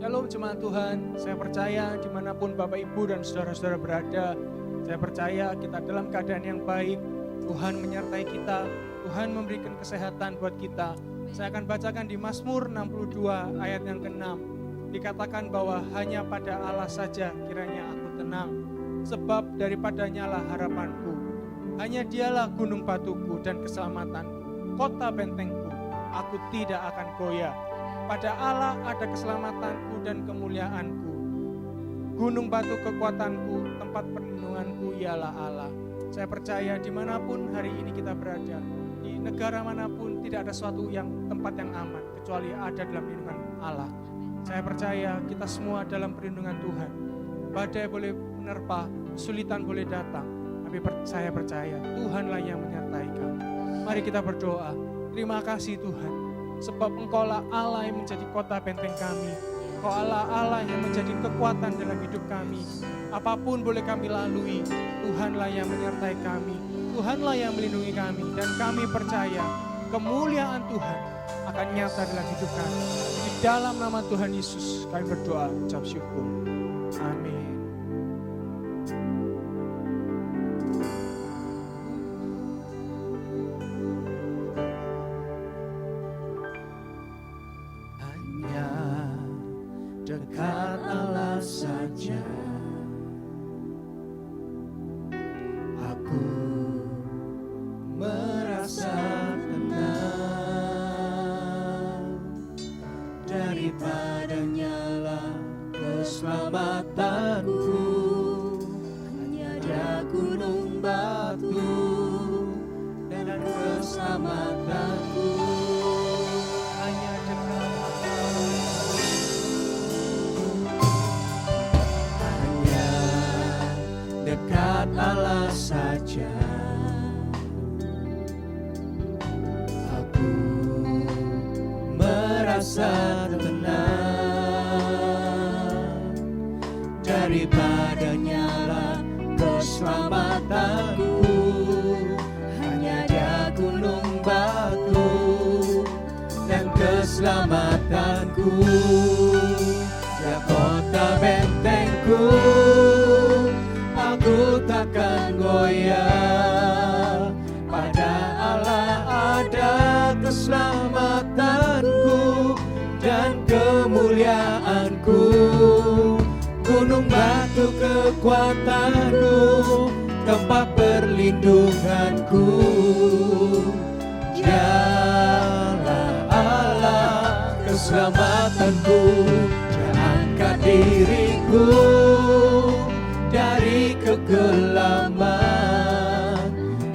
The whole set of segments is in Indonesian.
Shalom jemaat Tuhan, saya percaya dimanapun Bapak Ibu dan saudara-saudara berada, saya percaya kita dalam keadaan yang baik, Tuhan menyertai kita, Tuhan memberikan kesehatan buat kita. Saya akan bacakan di Mazmur 62 ayat yang ke-6, dikatakan bahwa hanya pada Allah saja kiranya aku tenang, sebab daripadanya lah harapanku. Hanya dialah gunung batuku dan keselamatanku, kota bentengku, aku tidak akan goyah. Pada Allah ada keselamatanku dan kemuliaanku. Gunung batu kekuatanku, tempat perlindunganku ialah Allah. Saya percaya dimanapun hari ini kita berada, di negara manapun tidak ada suatu tempat yang aman, kecuali ada dalam lindungan Allah. Saya percaya kita semua dalam perlindungan Tuhan. Badai boleh menerpa, kesulitan boleh datang, tapi saya percaya Tuhanlah yang menyertai kami. Mari kita berdoa. Terima kasih Tuhan, sebab Engkaulah Allah yang menjadi kota benteng kami. Engkau Allah yang menjadi kekuatan dalam hidup kami. Apapun boleh kami lalui, Tuhanlah yang menyertai kami. Tuhanlah yang melindungi kami. Dan kami percaya kemuliaan Tuhan akan nyata dalam hidup kami. Di dalam nama Tuhan Yesus kami berdoa, ucap syukur. Amin. Dekat Allah saja aku merasa tenang, daripadanya lah keselamatanku. Hanya dia gunung batu dan keselamatanku. Hanya dekat Allah saja aku merasa tenang, daripadanya lah keselamatanku. Hanya dia gunung batu dan keselamatanku. Dia kota bentengku, aku takkan goyah. Pada Allah ada keselamatanku dan kemuliaanku. Gunung batu kekuatanku, tempat perlindunganku. Dialah Allah keselamatanku. Dia angkat diriku dari kegelapan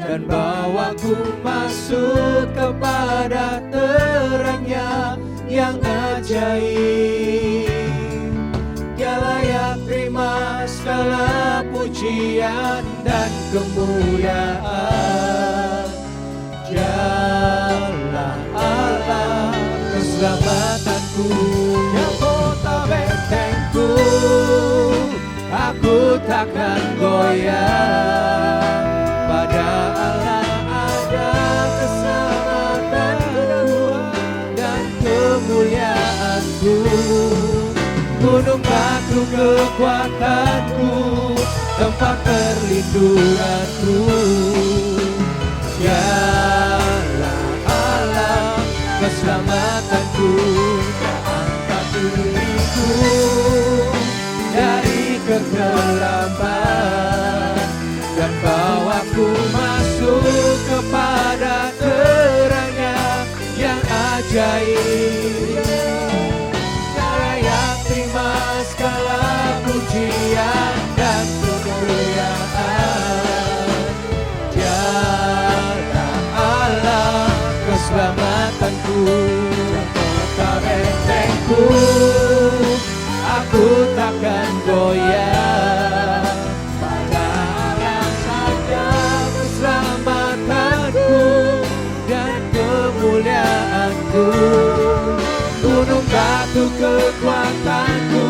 dan bawaku masuk kepada terangnya yang ajaib. Dia layak terima segala pujian dan kemuliaan. Dialah Allah keselamatanku. Dia kota bentengku, aku takkan goyah. Pada Allah ada keselamatanku dan kemuliaanku. Gunung batu kekuatanku, tempat perlindunganku. Dialah Allah keselamatanku. Dia angkat diriku dari kegelapan dan bawaku masuk kepada terangnya yang ajaib. Dia layak terima segala pujian dan kemuliaan. Dialah Allah keselamatanku. Kota bentengku, aku takkan goyah. Pada Allah saja keselamatanku dan kemuliaanku. Gunung batu kekuatanku,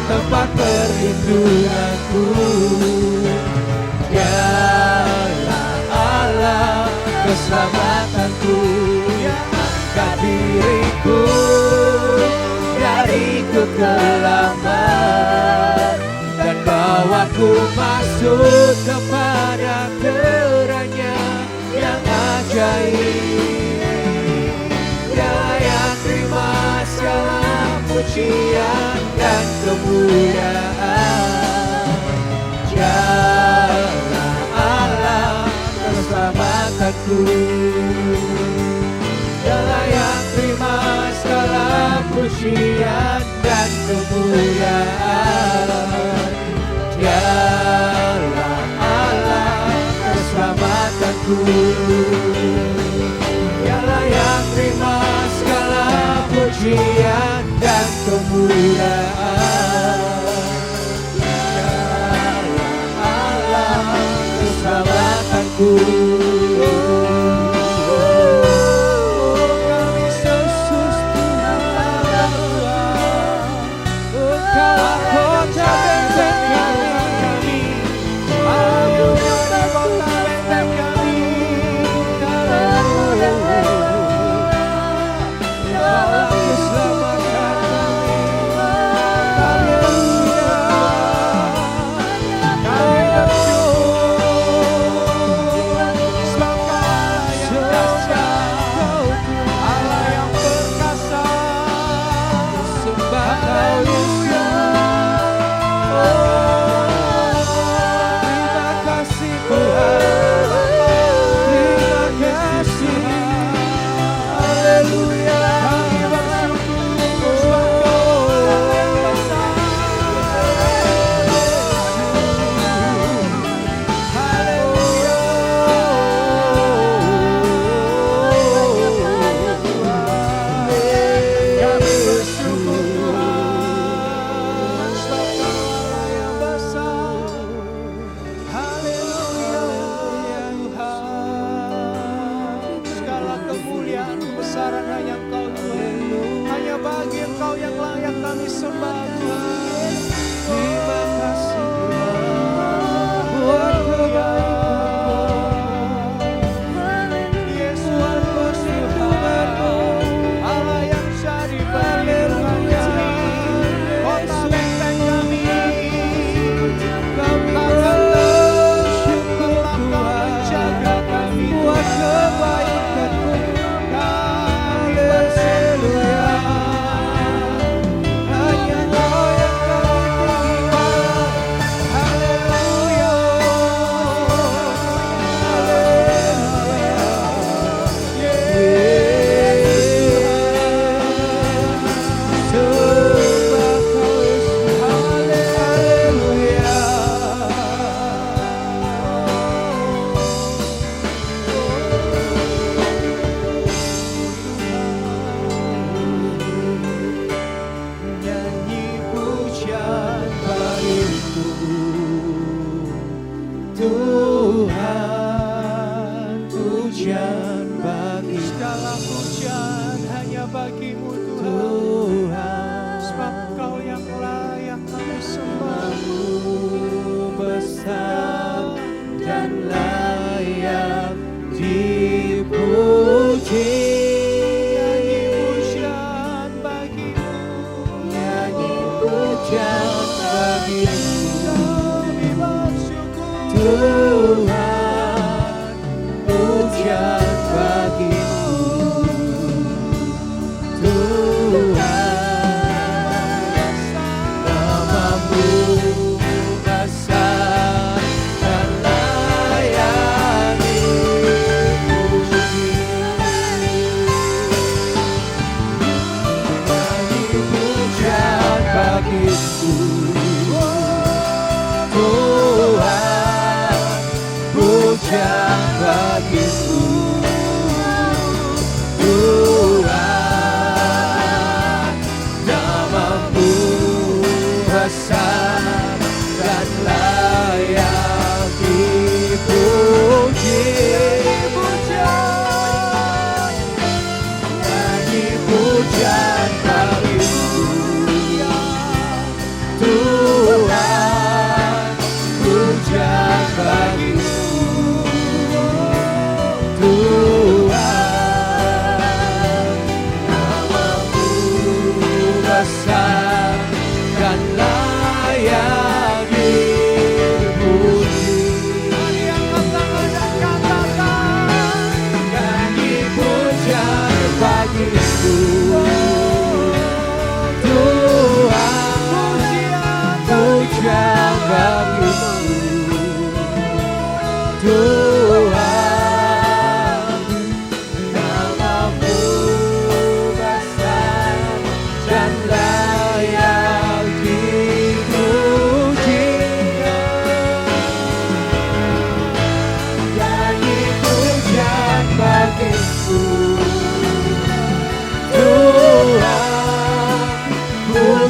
tempat perlindunganku. Dialah Allah keselamatanku. Dia angkat diriku dari kegelapan kegelapan dan bawaku masuk kepada terangnya yang ajaib. Dialah yang terima segala pujian dan kemuliaan. Dialah Allah keselamatanku. Dialah yang terima segala pujian dan kemuliaan. Dialah Allah keselamatanku. Dialah yang terima segala pujian dan kemuliaan. Dialah Allah keselamatanku.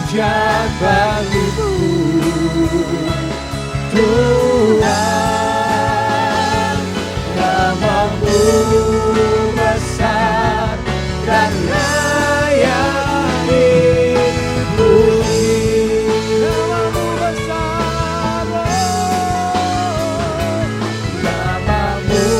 pujian bagimu Tuhan, namamu besar dan layak dipuji. Namamu besar, namamu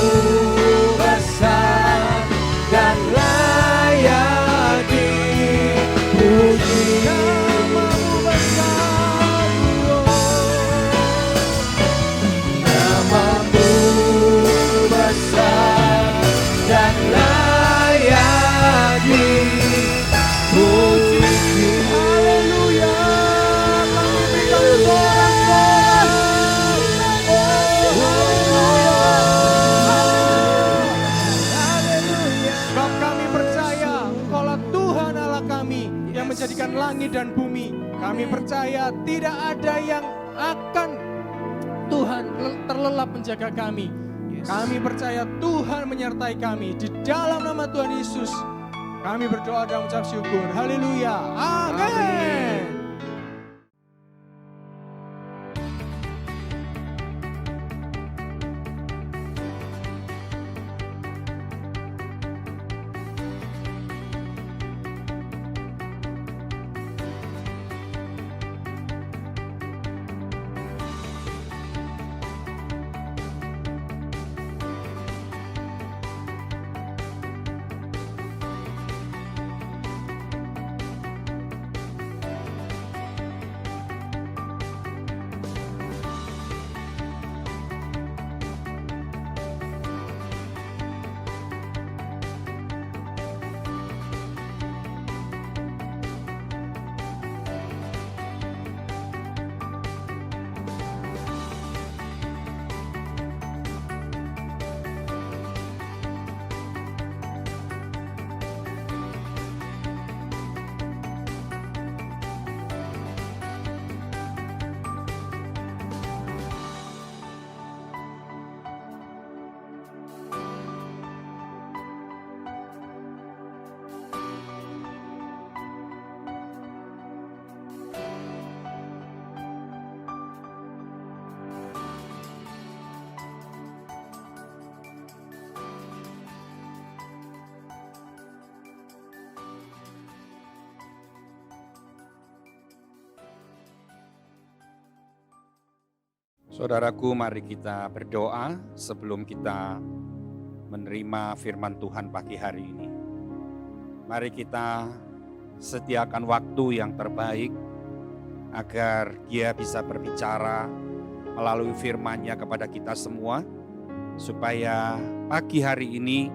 besar dan layak dipuji. Namamu besar, namamu besar dan layak dipuji. Haleluya, kami berikan sorak-sorai. Sebab kami percaya Engkaulah Tuhan Allah kami yang menjadikan langit dan bumi. Kami percaya tidak ada yang akan Tuhan terlelap menjaga kami. Kami percaya Tuhan menyertai kami. Di dalam nama Tuhan Yesus kami berdoa dan mengucap syukur. Haleluya. Amin. Saudaraku, mari kita berdoa sebelum kita menerima firman Tuhan pagi hari ini. Mari kita sediakan waktu yang terbaik agar Dia bisa berbicara melalui firman-Nya kepada kita semua, supaya pagi hari ini,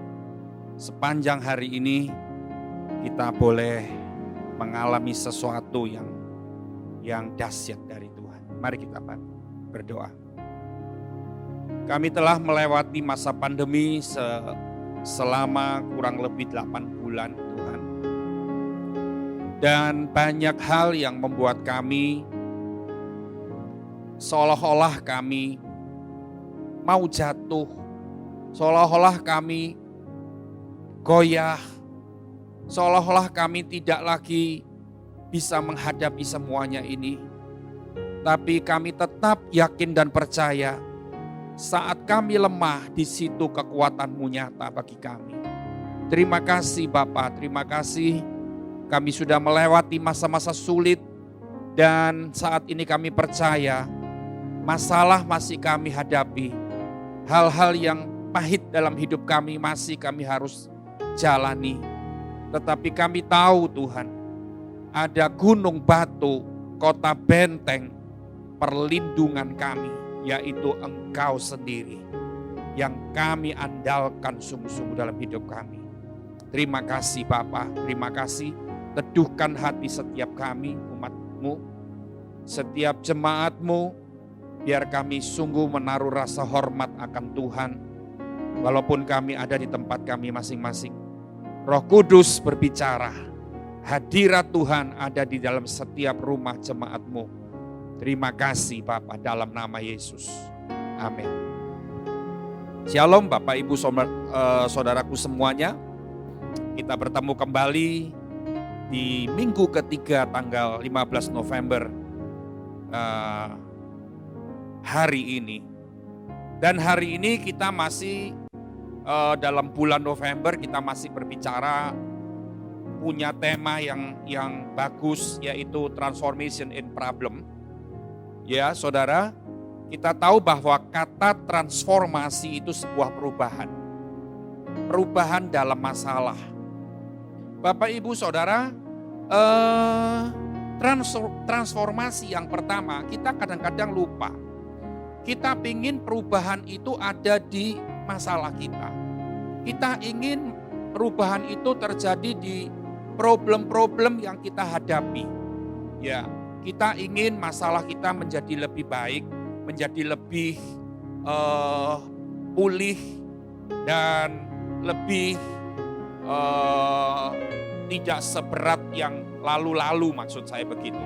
sepanjang hari ini, kita boleh mengalami sesuatu yang dahsyat dari Tuhan. Mari kita berdoa. Kami telah melewati masa pandemi selama kurang lebih 8 bulan, Tuhan. Dan banyak hal yang membuat kami seolah-olah kami mau jatuh, seolah-olah kami goyah, seolah-olah kami tidak lagi bisa menghadapi semuanya ini. Tapi kami tetap yakin dan percaya saat kami lemah, di situ kekuatan-Mu nyata bagi kami. Terima kasih Bapa, terima kasih kami sudah melewati masa-masa sulit dan saat ini kami percaya masalah masih kami hadapi. Hal-hal yang pahit dalam hidup kami masih kami harus jalani. Tetapi kami tahu Tuhan, ada gunung batu, kota benteng, perlindungan kami, yaitu Engkau sendiri yang kami andalkan sungguh-sungguh dalam hidup kami. Terima kasih Bapa, terima kasih. Teduhkan hati setiap kami, umat-Mu, setiap jemaat-Mu, biar kami sungguh menaruh rasa hormat akan Tuhan, walaupun kami ada di tempat kami masing-masing. Roh Kudus berbicara, hadirat Tuhan ada di dalam setiap rumah jemaat-Mu. Terima kasih Bapa, dalam nama Yesus. Amin. Shalom Bapak Ibu saudaraku semuanya. Kita bertemu kembali di minggu ketiga tanggal 15 November hari ini. Dan hari ini kita masih dalam bulan November, kita masih berbicara punya tema yang bagus, yaitu transformation in problem. Ya saudara, kita tahu bahwa kata transformasi itu sebuah perubahan. Perubahan dalam masalah. Bapak Ibu Saudara, transformasi yang pertama kita kadang-kadang lupa. Kita ingin perubahan itu ada di masalah kita. Kita ingin perubahan itu terjadi di problem-problem yang kita hadapi. Ya, kita ingin masalah kita menjadi lebih baik, menjadi lebih pulih dan lebih tidak seberat yang lalu-lalu, maksud saya begitu.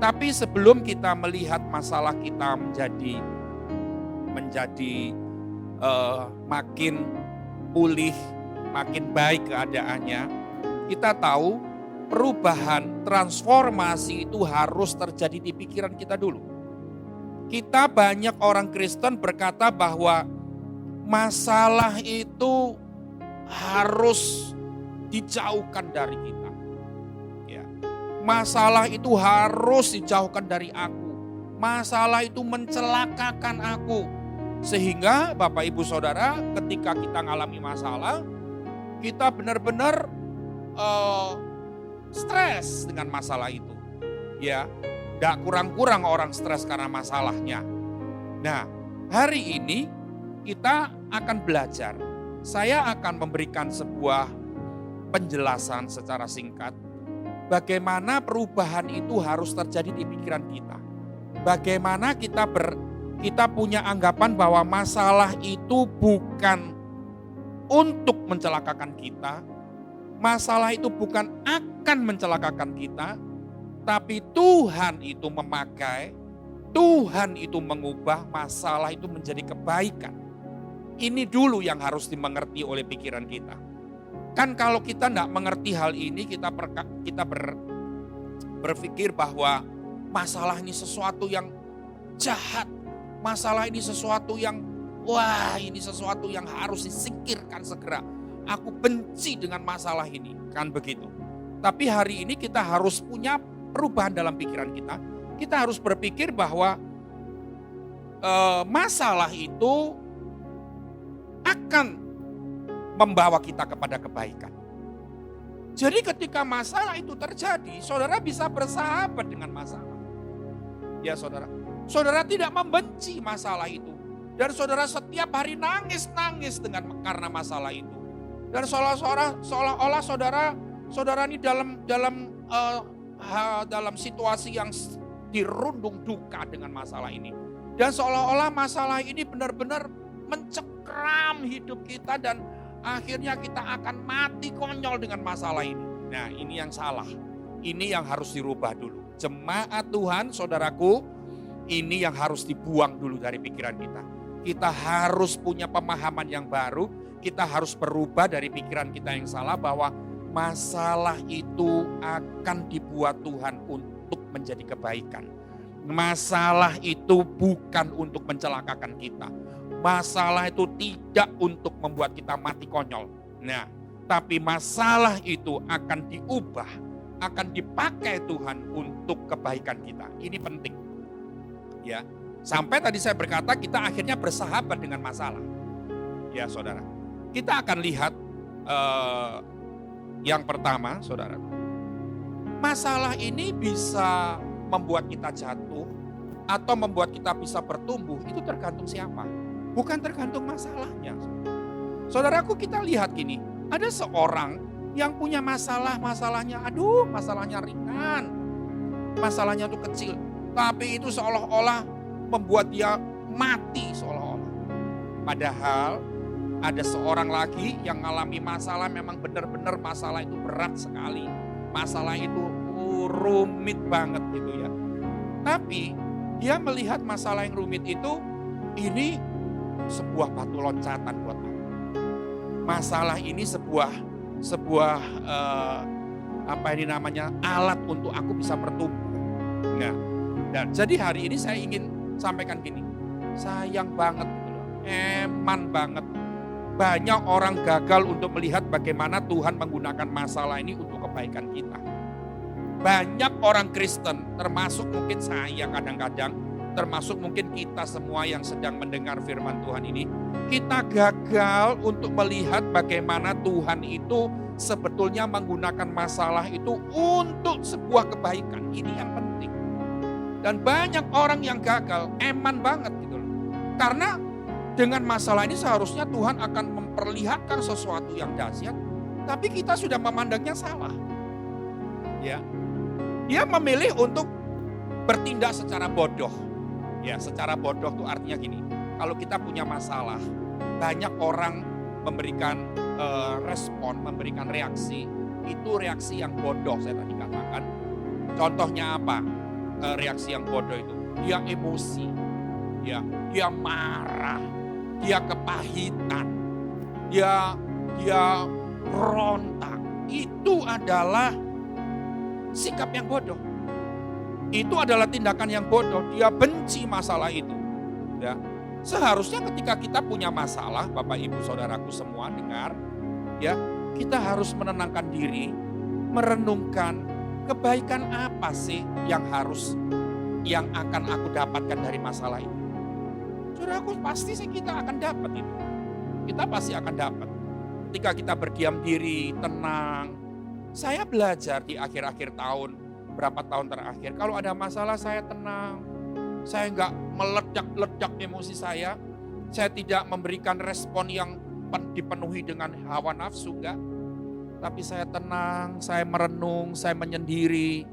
Tapi sebelum kita melihat masalah kita menjadi makin pulih, makin baik keadaannya, kita tahu perubahan, transformasi itu harus terjadi di pikiran kita dulu. Kita banyak orang Kristen berkata bahwa masalah itu harus dijauhkan dari kita. Ya. Masalah itu harus dijauhkan dari aku. Masalah itu mencelakakan aku. Sehingga Bapak Ibu Saudara, ketika kita mengalami masalah, kita benar-benar stres dengan masalah itu. Ya, tidak kurang-kurang orang stres karena masalahnya. Nah, hari ini kita akan belajar. Saya akan memberikan sebuah penjelasan secara singkat. Bagaimana perubahan itu harus terjadi di pikiran kita. Bagaimana kita punya anggapan bahwa masalah itu bukan untuk mencelakakan kita. Masalah itu bukan akan mencelakakan kita. Tapi Tuhan itu memakai, Tuhan itu mengubah masalah itu menjadi kebaikan. Ini dulu yang harus dimengerti oleh pikiran kita. Kan kalau kita tidak mengerti hal ini, kita berpikir bahwa masalah ini sesuatu yang jahat. Masalah ini sesuatu yang, ini sesuatu yang harus disingkirkan segera. Aku benci dengan masalah ini, kan begitu. Tapi hari ini kita harus punya perubahan dalam pikiran kita. Kita harus berpikir bahwa masalah itu akan membawa kita kepada kebaikan. Jadi ketika masalah itu terjadi, saudara bisa bersahabat dengan masalah. Ya saudara, saudara tidak membenci masalah itu. Dan saudara setiap hari nangis karena masalah itu. Dan seolah-olah saudara ini dalam situasi yang dirundung duka dengan masalah ini. Dan seolah-olah masalah ini benar-benar mencekram hidup kita dan akhirnya kita akan mati konyol dengan masalah ini. Nah, ini yang salah. Ini yang harus dirubah dulu. Jemaat Tuhan, saudaraku, ini yang harus dibuang dulu dari pikiran kita. Kita harus punya pemahaman yang baru. Kita harus berubah dari pikiran kita yang salah bahwa masalah itu akan dibuat Tuhan untuk menjadi kebaikan. Masalah itu bukan untuk mencelakakan kita. Masalah itu tidak untuk membuat kita mati konyol. Nah, tapi masalah itu akan diubah, akan dipakai Tuhan untuk kebaikan kita. Ini penting. Ya, sampai tadi saya berkata kita akhirnya bersahabat dengan masalah. Ya, saudara. Kita akan lihat yang pertama, saudara. Masalah ini bisa membuat kita jatuh atau membuat kita bisa bertumbuh. Itu tergantung siapa. Bukan tergantung masalahnya. Saudaraku, kita lihat gini. Ada seorang yang punya masalahnya masalahnya ringan. Masalahnya itu kecil. Tapi itu seolah-olah membuat dia mati seolah-olah. Padahal ada seorang lagi yang mengalami masalah, memang benar-benar masalah itu berat sekali. Masalah itu rumit banget gitu ya. Tapi dia melihat masalah yang rumit itu, ini sebuah batu loncatan buat aku. Masalah ini sebuah alat untuk aku bisa bertumbuh. Nah, dan jadi hari ini saya ingin sampaikan gini, sayang banget gitu loh, eman banget. Banyak orang gagal untuk melihat bagaimana Tuhan menggunakan masalah ini untuk kebaikan kita. Banyak orang Kristen, termasuk mungkin saya kadang-kadang, termasuk mungkin kita semua yang sedang mendengar firman Tuhan ini, kita gagal untuk melihat bagaimana Tuhan itu sebetulnya menggunakan masalah itu untuk sebuah kebaikan. Ini yang penting. Dan banyak orang yang gagal, eman banget gitu loh. Karena dengan masalah ini seharusnya Tuhan akan memperlihatkan sesuatu yang dahsyat, tapi kita sudah memandangnya salah. Ya. Dia memilih untuk bertindak secara bodoh. Ya, secara bodoh itu artinya gini, kalau kita punya masalah, banyak orang memberikan respon, memberikan reaksi, itu reaksi yang bodoh saya tadi katakan. Contohnya apa? Reaksi yang bodoh itu, dia emosi, ya, dia marah, dia kepahitan, dia berontak. Itu adalah sikap yang bodoh. Itu adalah tindakan yang bodoh. Dia benci masalah itu. Ya. Seharusnya ketika kita punya masalah, Bapak Ibu Saudaraku semua dengar, ya, kita harus menenangkan diri, merenungkan kebaikan apa sih yang akan aku dapatkan dari masalah itu. Saudaraku, pasti sih kita akan dapat itu. Kita pasti akan dapat. Ketika kita berdiam diri, tenang. Saya belajar di akhir-akhir tahun, berapa tahun terakhir, kalau ada masalah saya tenang. Saya enggak meledak-ledak emosi saya tidak memberikan respon yang dipenuhi dengan hawa nafsu, enggak. Tapi saya tenang, saya merenung, saya menyendiri.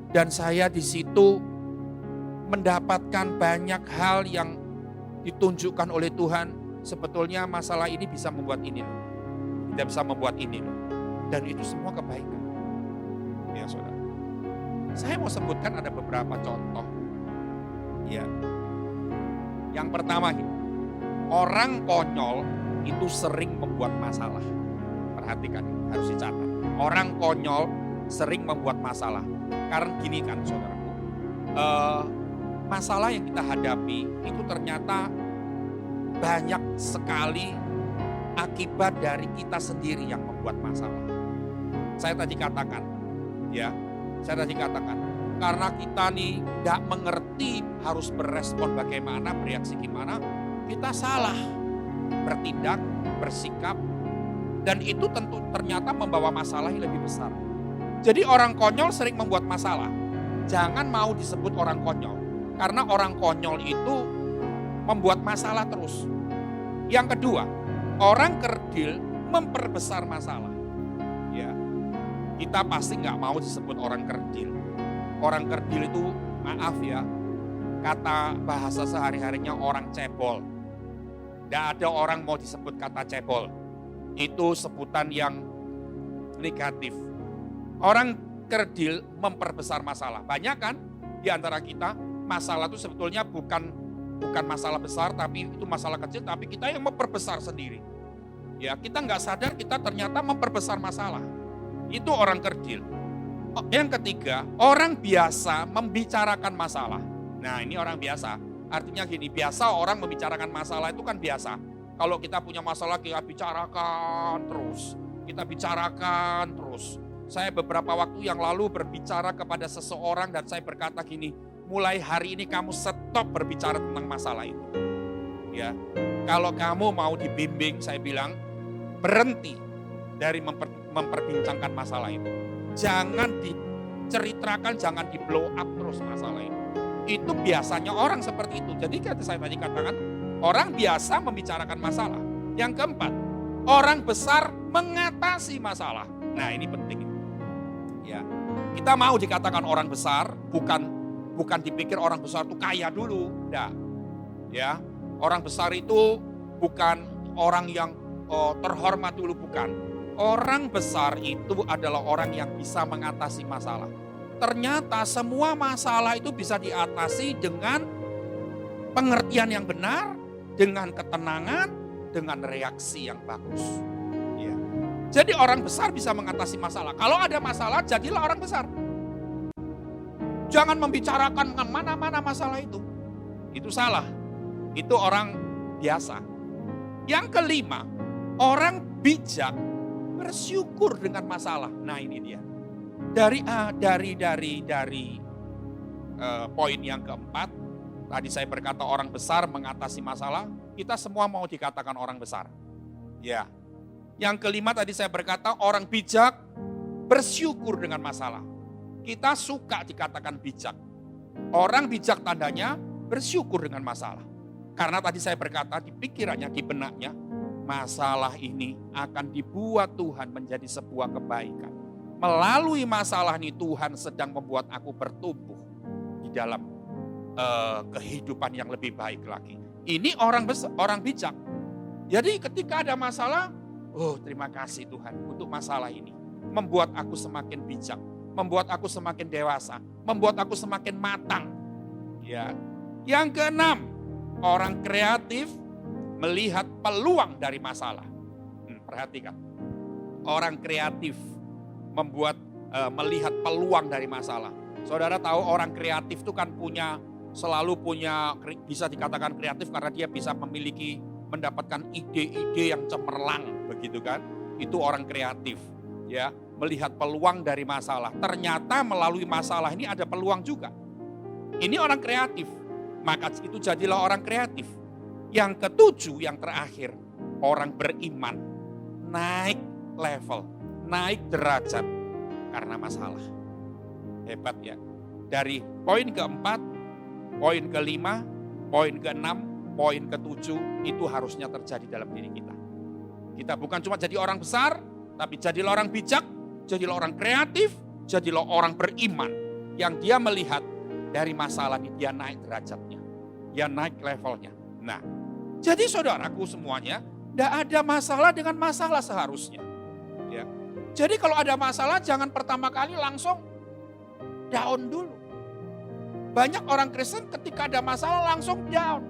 Dan saya di situ mendapatkan banyak hal yang ditunjukkan oleh Tuhan. Sebetulnya masalah ini bisa membuat ini loh. Tidak bisa membuat ini loh. Dan itu semua kebaikan. Ya saudara. Saya mau sebutkan ada beberapa contoh. Ya. Yang pertama, orang konyol itu sering membuat masalah. Perhatikan, harus dicatat. Orang konyol sering membuat masalah. Karena gini kan saudaraku. Masalah yang kita hadapi itu ternyata banyak sekali akibat dari kita sendiri yang membuat masalah. Saya tadi katakan, karena kita nih tidak mengerti harus berespon bagaimana, bereaksi gimana, kita salah bertindak, bersikap, dan itu tentu ternyata membawa masalah yang lebih besar. Jadi orang konyol sering membuat masalah. Jangan mau disebut orang konyol, karena orang konyol itu membuat masalah terus. Yang kedua, orang kerdil memperbesar masalah. Ya, kita pasti nggak mau disebut orang kerdil. Orang kerdil itu, maaf ya, kata bahasa sehari-harinya orang cebol. Nggak ada orang mau disebut kata cebol. Itu sebutan yang negatif. Orang kerdil memperbesar masalah. Banyak kan di antara kita, masalah itu sebetulnya bukan masalah besar, tapi itu masalah kecil, tapi kita yang memperbesar sendiri. Ya, kita nggak sadar kita ternyata memperbesar masalah. Itu orang kerdil. Yang ketiga, orang biasa membicarakan masalah. Nah, ini orang biasa. Artinya gini, biasa orang membicarakan masalah itu kan biasa. Kalau kita punya masalah, kita bicarakan terus. Saya beberapa waktu yang lalu berbicara kepada seseorang dan saya berkata gini, mulai hari ini kamu stop berbicara tentang masalah itu. Ya, kalau kamu mau dibimbing, saya bilang berhenti dari memperbincangkan masalah itu. Jangan diceritakan, jangan di blow up terus masalah itu. Itu biasanya orang seperti itu. Jadi saya tadi katakan, orang biasa membicarakan masalah. Yang keempat, orang besar mengatasi masalah. Nah, ini penting. Ya, kita mau dikatakan orang besar, bukan dipikir orang besar itu kaya dulu. Enggak. Ya, orang besar itu bukan orang yang terhormat dulu, bukan. Orang besar itu adalah orang yang bisa mengatasi masalah. Ternyata semua masalah itu bisa diatasi dengan pengertian yang benar, dengan ketenangan, dengan reaksi yang bagus. Ya. Jadi orang besar bisa mengatasi masalah. Kalau ada masalah, jadilah orang besar. Jangan membicarakan mana-mana masalah itu. Itu salah. Itu orang biasa. Yang kelima, orang bijak bersyukur dengan masalah. Nah ini dia. Dari poin yang keempat, tadi saya berkata orang besar mengatasi masalah, kita semua mau dikatakan orang besar. Ya. Yang kelima tadi saya berkata orang bijak bersyukur dengan masalah. Kita suka dikatakan bijak. Orang bijak tandanya bersyukur dengan masalah. Karena tadi saya berkata di pikirannya, di benaknya, masalah ini akan dibuat Tuhan menjadi sebuah kebaikan. Melalui masalah ini Tuhan sedang membuat aku bertumbuh di dalam kehidupan yang lebih baik lagi. Ini orang bijak. Jadi ketika ada masalah, oh terima kasih Tuhan untuk masalah ini. Membuat aku semakin bijak, membuat aku semakin dewasa, membuat aku semakin matang. Ya. Yang keenam, orang kreatif melihat peluang dari masalah. Perhatikan, orang kreatif melihat peluang dari masalah. Saudara tahu orang kreatif itu kan selalu punya, bisa dikatakan kreatif karena dia bisa mendapatkan ide-ide yang cemerlang, begitu kan? Itu orang kreatif, ya, melihat peluang dari masalah. Ternyata melalui masalah ini ada peluang juga. Ini orang kreatif, maka itu jadilah orang kreatif. Yang ketujuh, yang terakhir, orang beriman naik level, naik derajat karena masalah. Hebat ya. Dari poin keempat, poin kelima, poin keenam, poin ketujuh itu harusnya terjadi dalam diri kita. Kita bukan cuma jadi orang besar, tapi jadilah orang bijak, jadilah orang kreatif, jadilah orang beriman. Yang dia melihat dari masalah ini dia naik derajatnya, dia naik levelnya. Nah, jadi saudaraku semuanya, tidak ada masalah dengan masalah seharusnya. Ya. Jadi kalau ada masalah jangan pertama kali langsung down dulu. Banyak orang Kristen ketika ada masalah langsung down.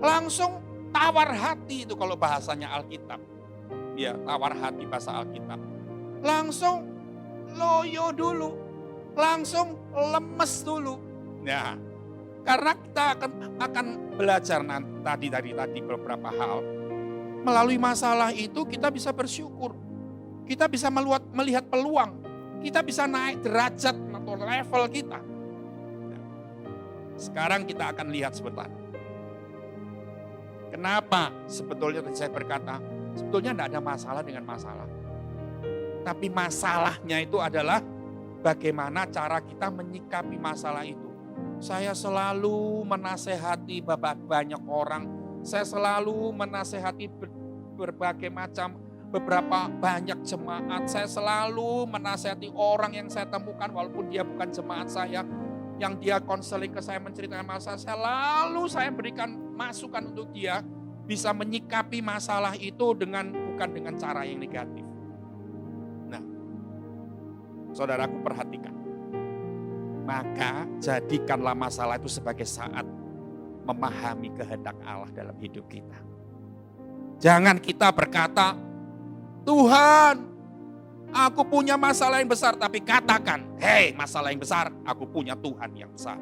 Langsung tawar hati itu kalau bahasanya Alkitab. Ya, tawar hati bahasa Alkitab. Langsung loyo dulu. Langsung lemes dulu. Nah, karena kita akan belajar tadi beberapa hal. Melalui masalah itu kita bisa bersyukur. Kita bisa melihat peluang. Kita bisa naik derajat atau level kita. Sekarang kita akan lihat sebentar. Kenapa sebetulnya saya berkata, sebetulnya tidak ada masalah dengan masalah. Tapi masalahnya itu adalah bagaimana cara kita menyikapi masalah itu. Saya selalu menasehati banyak orang. Saya selalu menasehati berbagai macam, beberapa banyak jemaat. Saya selalu menasehati orang yang saya temukan walaupun dia bukan jemaat saya. Yang dia konseling ke saya menceritakan masalah, saya berikan masukan untuk dia bisa menyikapi masalah itu bukan dengan cara yang negatif. Nah, saudaraku perhatikan. Maka jadikanlah masalah itu sebagai saat memahami kehendak Allah dalam hidup kita. Jangan kita berkata, Tuhan, aku punya masalah yang besar, tapi katakan, hei masalah yang besar, aku punya Tuhan yang besar.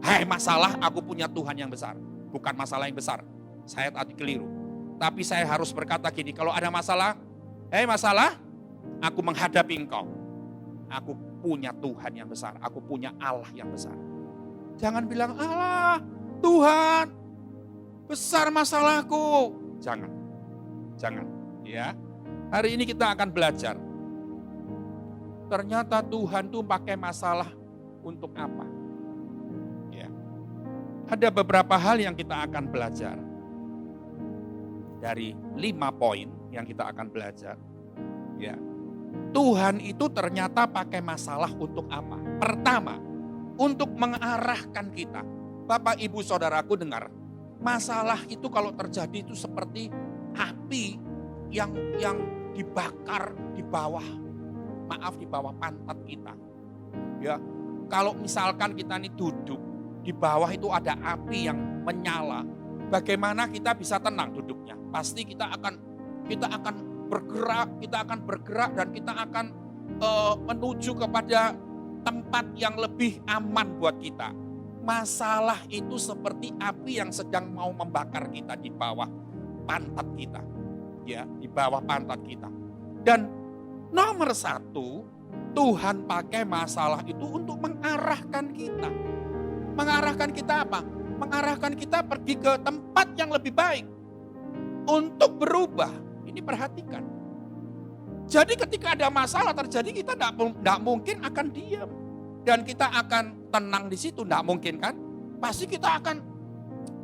Hei masalah, aku punya Tuhan yang besar. Bukan masalah yang besar, saya tadi keliru. Tapi saya harus berkata gini, kalau ada masalah, hei masalah, aku menghadapi engkau. Aku punya Tuhan yang besar, aku punya Allah yang besar. Jangan bilang, Allah, Tuhan, besar masalahku. Jangan, ya. Hari ini kita akan belajar. Ternyata Tuhan tuh pakai masalah untuk apa? Ya. Ada beberapa hal yang kita akan belajar. Dari 5 poin yang kita akan belajar. Ya. Tuhan itu ternyata pakai masalah untuk apa? Pertama, untuk mengarahkan kita. Bapak, Ibu, Saudaraku dengar. Masalah itu kalau terjadi itu seperti api yang dibakar di bawah pantat kita. Ya, kalau misalkan kita ini duduk di bawah itu ada api yang menyala, bagaimana kita bisa tenang duduknya? Pasti kita akan bergerak dan kita akan menuju kepada tempat yang lebih aman buat kita. Masalah itu seperti api yang sedang mau membakar kita di bawah pantat kita. Ya, di bawah pantat kita. Dan nomor satu, Tuhan pakai masalah itu untuk mengarahkan kita. Mengarahkan kita apa? Mengarahkan kita pergi ke tempat yang lebih baik. Untuk berubah. Ini perhatikan. Jadi ketika ada masalah terjadi, kita tidak mungkin akan diam. Dan kita akan tenang di situ, tidak mungkin kan? Pasti kita akan,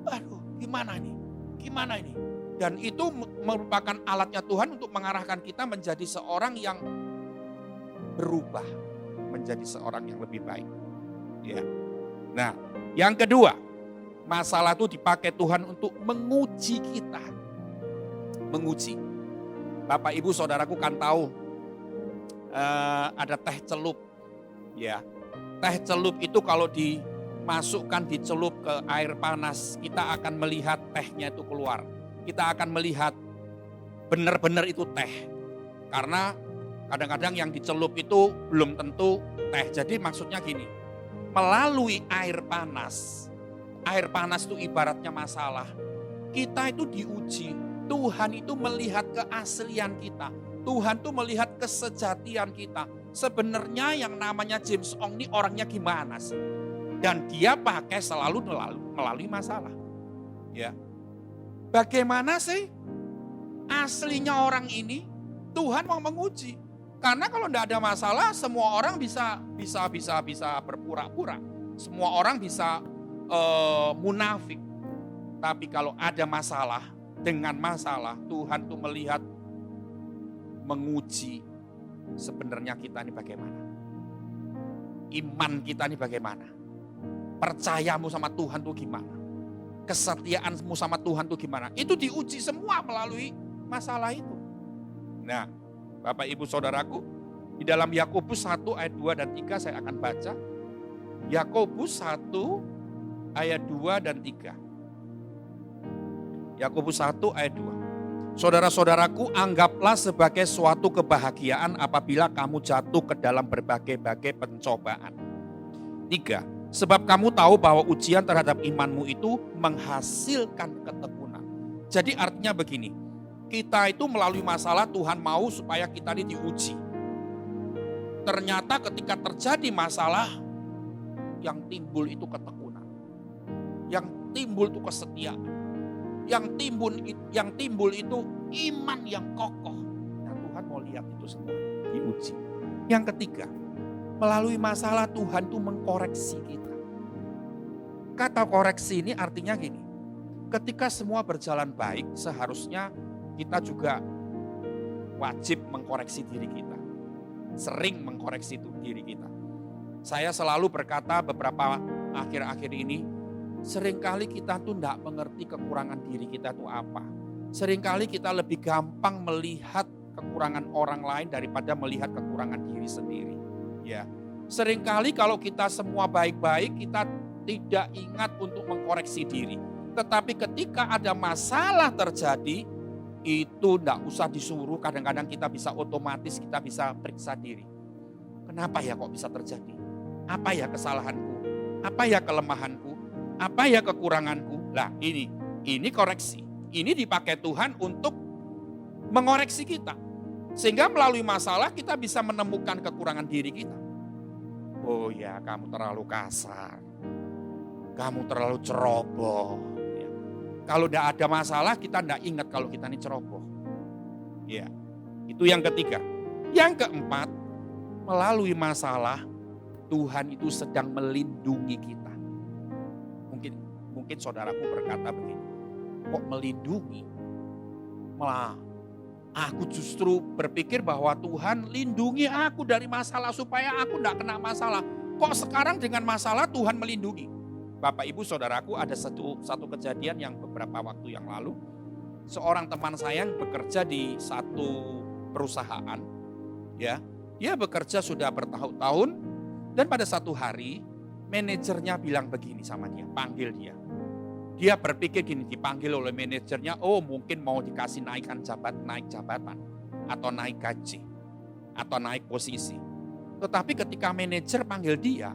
aduh gimana ini? Gimana ini? Dan itu merupakan alatnya Tuhan untuk mengarahkan kita menjadi seorang yang berubah. Menjadi seorang yang lebih baik. Ya. Nah, yang kedua, masalah itu dipakai Tuhan untuk menguji kita. Menguji. Bapak Ibu Saudaraku kan tahu ada teh celup. Ya. Teh celup itu kalau dimasukkan, dicelup ke air panas, kita akan melihat tehnya itu keluar. Kita akan melihat benar-benar itu teh. Karena kadang-kadang yang dicelup itu belum tentu teh. Jadi maksudnya gini, melalui air panas itu ibaratnya masalah. Kita itu diuji. Tuhan itu melihat keaslian kita. Tuhan itu melihat kesejatian kita. Sebenarnya yang namanya James Ong ini orangnya gimana sih? Dan dia pakai selalu melalui masalah. Ya. Bagaimana sih aslinya orang ini? Tuhan mau menguji. Karena kalau tidak ada masalah, semua orang bisa berpura-pura. Semua orang bisa munafik. Tapi kalau ada masalah, dengan masalah Tuhan tuh melihat, menguji sebenarnya kita ini bagaimana. Iman kita ini bagaimana. Percayamu sama Tuhan tuh gimana. Kesetiaanmu sama Tuhan tuh gimana. Itu diuji semua melalui masalah itu. Nah, Bapak Ibu Saudaraku, di dalam Yakobus 1 ayat 2 dan 3 saya akan baca. Yakobus 1 ayat 2 dan 3. Yakobus 1 ayat 2. Saudara-saudaraku, anggaplah sebagai suatu kebahagiaan apabila kamu jatuh ke dalam berbagai-bagai pencobaan. 3. Sebab kamu tahu bahwa ujian terhadap imanmu itu menghasilkan ketekunan. Jadi artinya begini, kita itu melalui masalah Tuhan mau supaya kita ini diuji. Ternyata ketika terjadi masalah, yang timbul itu ketekunan. Yang timbul itu kesetiaan. Yang timbul itu iman yang kokoh. Nah, Tuhan mau lihat itu semua diuji. Yang ketiga, melalui masalah Tuhan itu mengkoreksi kita. Kata koreksi ini artinya gini, ketika semua berjalan baik, seharusnya kita juga wajib mengkoreksi diri kita. Sering mengkoreksi diri kita. Saya selalu berkata beberapa akhir-akhir ini, seringkali kita tuh tidak mengerti kekurangan diri kita itu apa. Seringkali kita lebih gampang melihat kekurangan orang lain daripada melihat kekurangan diri sendiri. Ya, seringkali kalau kita semua baik-baik, kita tidak ingat untuk mengkoreksi diri. Tetapi ketika ada masalah terjadi, itu tidak usah disuruh. Kadang-kadang kita bisa otomatis, kita bisa periksa diri. Kenapa ya kok bisa terjadi? Apa ya kesalahanku? Apa ya kelemahanku? Apa ya kekuranganku? Nah ini koreksi. Ini dipakai Tuhan untuk mengoreksi kita. Sehingga melalui masalah kita bisa menemukan kekurangan diri kita. Oh ya, kamu terlalu kasar. Kamu terlalu ceroboh. Ya. Kalau tidak ada masalah kita tidak ingat kalau kita ini ceroboh. Ya, itu yang ketiga. Yang keempat, melalui masalah Tuhan itu sedang melindungi kita. Mungkin saudaraku berkata begini, kok melindungi? Malah aku justru berpikir bahwa Tuhan lindungi aku dari masalah supaya aku tidak kena masalah. Kok sekarang dengan masalah Tuhan melindungi? Bapak Ibu Saudaraku, ada satu kejadian yang beberapa waktu yang lalu. Seorang teman saya yang bekerja di satu perusahaan. Ya, dia bekerja sudah bertahun-tahun. Dan pada satu hari manajernya bilang begini sama dia, panggil dia. Dia berpikir gini, dipanggil oleh manajernya, oh mungkin mau dikasih naik jabatan. atau naik gaji atau naik posisi. Tetapi ketika manajer panggil dia,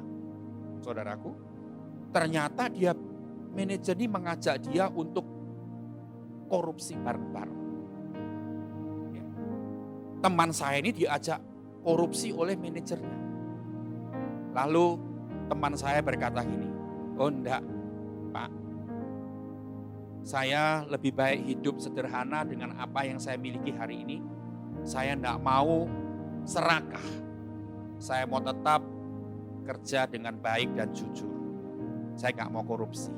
saudaraku, ternyata manajer ini mengajak dia untuk korupsi bareng-bareng. Ya. Teman saya ini diajak korupsi oleh manajernya. Lalu teman saya berkata gini, oh enggak Pak, saya lebih baik hidup sederhana dengan apa yang saya miliki hari ini. Saya enggak mau serakah. Saya mau tetap kerja dengan baik dan jujur. Saya enggak mau korupsi.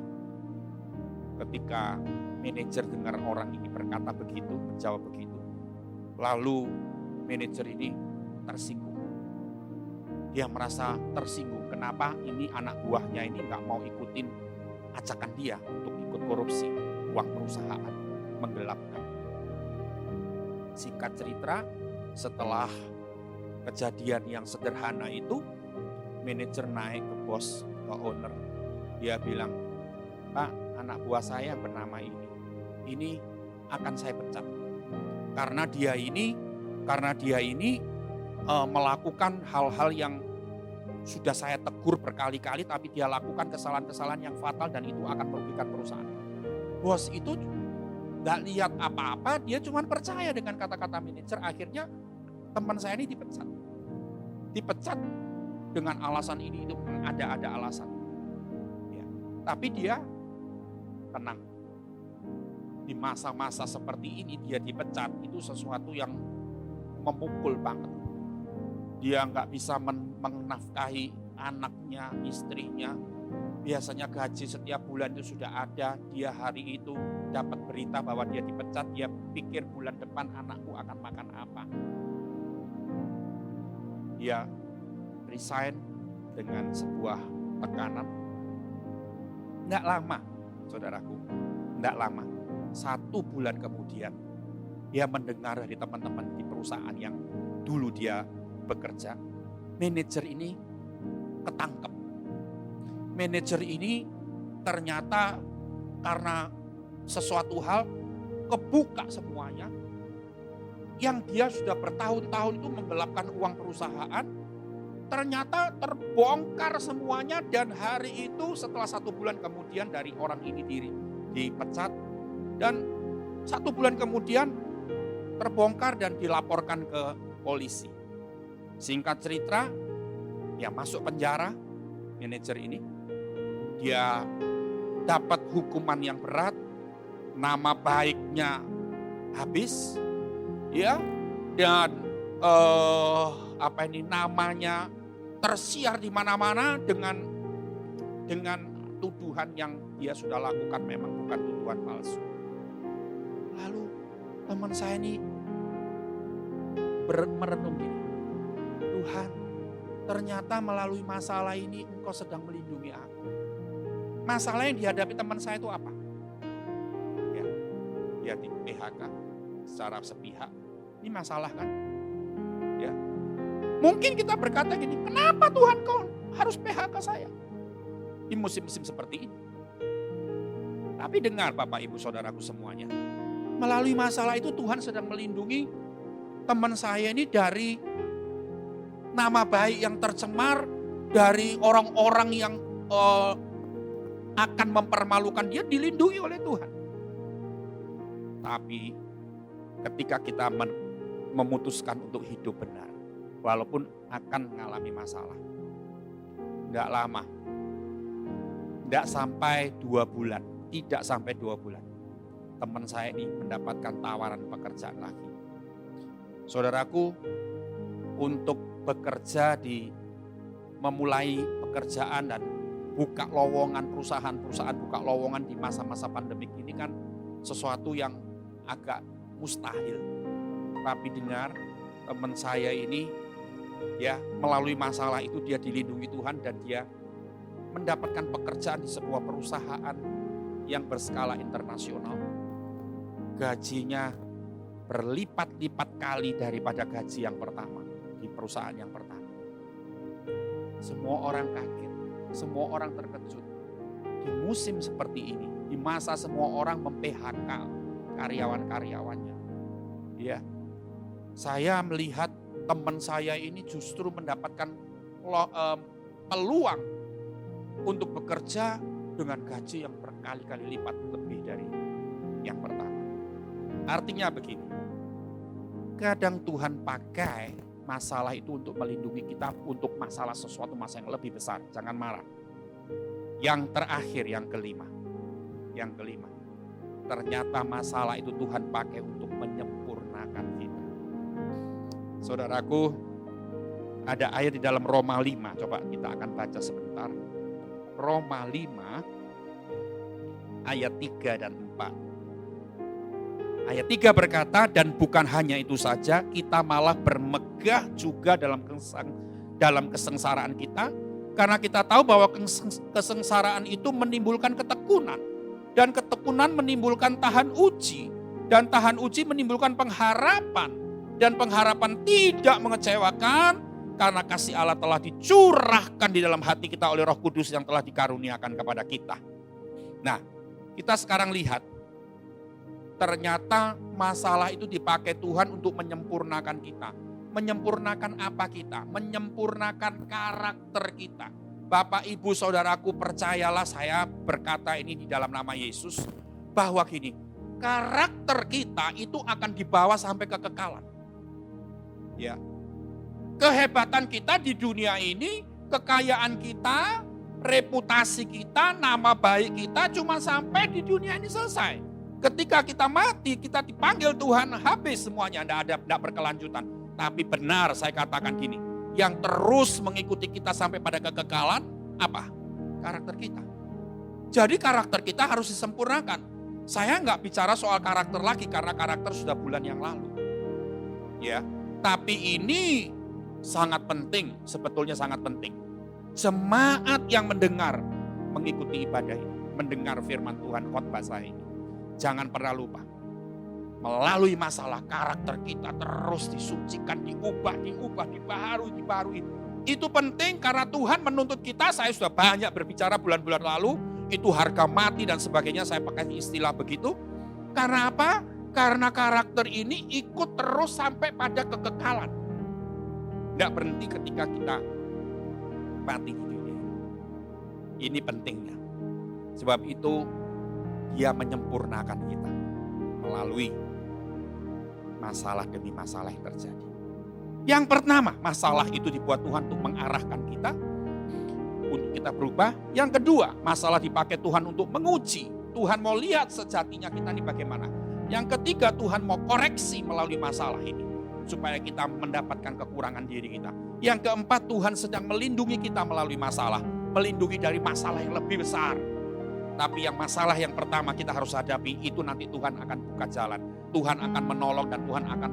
Ketika manajer dengar orang ini berkata begitu, menjawab begitu, lalu manajer ini tersinggung. Dia merasa tersinggung. Kenapa ini anak buahnya ini nggak mau ikutin ajakan dia untuk ikut korupsi uang perusahaan, menggelapkan. Singkat cerita, setelah kejadian yang sederhana itu, manajer naik ke bos, ke owner. Dia bilang, Pak, anak buah saya bernama ini akan saya pecat. Karena dia ini melakukan hal-hal yang sudah saya tegur berkali-kali, tapi dia lakukan kesalahan-kesalahan yang fatal dan itu akan merugikan perusahaan. Bos itu gak lihat apa-apa, dia cuma percaya dengan kata-kata manajer. Akhirnya teman saya ini dipecat. Dipecat dengan alasan ini, itu ada alasan. Ya. Tapi dia tenang. Di masa-masa seperti ini dia dipecat, itu sesuatu yang memukul banget. Dia nggak bisa menafkahi anaknya, istrinya. Biasanya gaji setiap bulan itu sudah ada. Dia hari itu dapat berita bahwa dia dipecat. Dia pikir bulan depan anakku akan makan apa. Dia resign dengan sebuah tekanan. Nggak lama, saudaraku. Nggak lama. 1 bulan kemudian, dia mendengar dari teman-teman di perusahaan yang dulu dia bekerja, manajer ini ketangkep. Manajer ini ternyata karena sesuatu hal kebuka semuanya, yang dia sudah bertahun-tahun itu menggelapkan uang perusahaan, ternyata terbongkar semuanya. Dan hari itu setelah 1 bulan kemudian dari orang ini dipecat, dan 1 bulan kemudian terbongkar dan dilaporkan ke polisi. Singkat cerita, dia masuk penjara, manajer ini. Dia dapat hukuman yang berat, nama baiknya habis, ya, dan namanya tersiar di mana-mana dengan tuduhan yang dia sudah lakukan memang bukan tuduhan palsu. Lalu teman saya ini merenung gini, Tuhan, ternyata melalui masalah ini Engkau sedang melindungi aku. Masalah yang dihadapi teman saya itu apa? Ya, dia di PHK secara sepihak. Ini masalah kan? Ya. Mungkin kita berkata gini, kenapa Tuhan kau harus PHK saya? Di musim-musim seperti ini. Tapi dengar Bapak Ibu Saudaraku semuanya. Melalui masalah itu Tuhan sedang melindungi teman saya ini dari nama baik yang tercemar, dari orang-orang yang akan mempermalukan dia, dilindungi oleh Tuhan. Tapi ketika kita memutuskan untuk hidup benar, walaupun akan mengalami masalah, enggak lama, enggak sampai 2 bulan, tidak sampai 2 bulan, teman saya ini mendapatkan tawaran pekerjaan lagi. Saudaraku, untuk bekerja memulai pekerjaan dan buka lowongan perusahaan buka lowongan di masa-masa pandemik ini kan sesuatu yang agak mustahil. Tapi dengar, teman saya ini ya melalui masalah itu dia dilindungi Tuhan dan dia mendapatkan pekerjaan di sebuah perusahaan yang berskala internasional. Gajinya berlipat-lipat kali daripada gaji yang pertama di perusahaan yang pertama. Semua orang kaget, semua orang terkejut. Di musim seperti ini, di masa semua orang mem-PHK karyawan-karyawannya. Ya. Saya melihat teman saya ini justru mendapatkan peluang untuk bekerja dengan gaji yang berkali-kali lipat lebih dari yang pertama. Artinya begini, kadang Tuhan pakai masalah itu untuk melindungi kita untuk masalah sesuatu masalah yang lebih besar. Jangan marah. Yang terakhir, yang kelima. Ternyata masalah itu Tuhan pakai untuk menyempurnakan kita. Saudaraku, ada ayat di dalam Roma 5. Coba kita akan baca sebentar. Roma 5 ayat 3 dan 4. Ayat 3 berkata, dan bukan hanya itu saja, kita malah bermegah juga dalam kesengsaraan kita, karena kita tahu bahwa kesengsaraan itu menimbulkan ketekunan, dan ketekunan menimbulkan tahan uji, dan tahan uji menimbulkan pengharapan, dan pengharapan tidak mengecewakan, karena kasih Allah telah dicurahkan di dalam hati kita oleh Roh Kudus yang telah dikaruniakan kepada kita. Nah, kita sekarang lihat, ternyata masalah itu dipakai Tuhan untuk menyempurnakan kita. Menyempurnakan apa kita? Menyempurnakan karakter kita. Bapak, Ibu, Saudaraku, percayalah, saya berkata ini di dalam nama Yesus, bahwa gini, karakter kita itu akan dibawa sampai kekekalan. Ya. Kehebatan kita di dunia ini, kekayaan kita, reputasi kita, nama baik kita cuma sampai di dunia ini selesai. Ketika kita mati, kita dipanggil Tuhan, habis semuanya, tidak berkelanjutan. Tapi benar saya katakan gini, yang terus mengikuti kita sampai pada kekekalan, apa? Karakter kita. Jadi karakter kita harus disempurnakan. Saya nggak bicara soal karakter lagi, karena karakter sudah bulan yang lalu. Ya, tapi ini sangat penting, sebetulnya sangat penting. Jemaat yang mendengar, mengikuti ibadah ini, mendengar firman Tuhan khotbah saya ini. Jangan pernah lupa, melalui masalah karakter kita terus disucikan, diubah, dibaharui. Itu penting karena Tuhan menuntut kita, saya sudah banyak berbicara bulan-bulan lalu, itu harga mati dan sebagainya, saya pakai istilah begitu. Karena apa? Karena karakter ini ikut terus sampai pada kekekalan. Tidak berhenti ketika kita mati di dunia. Ini pentingnya. Sebab itu Dia menyempurnakan kita melalui masalah demi masalah yang terjadi. Yang pertama, masalah itu dibuat Tuhan untuk mengarahkan kita, untuk kita berubah. Yang kedua, masalah dipakai Tuhan untuk menguji. Tuhan mau lihat sejatinya kita ini bagaimana. Yang ketiga, Tuhan mau koreksi melalui masalah ini, supaya kita mendapatkan kekurangan diri kita. Yang keempat, Tuhan sedang melindungi kita melalui masalah. Melindungi dari masalah yang lebih besar. Tapi yang masalah yang pertama kita harus hadapi, itu nanti Tuhan akan buka jalan. Tuhan akan menolong dan Tuhan akan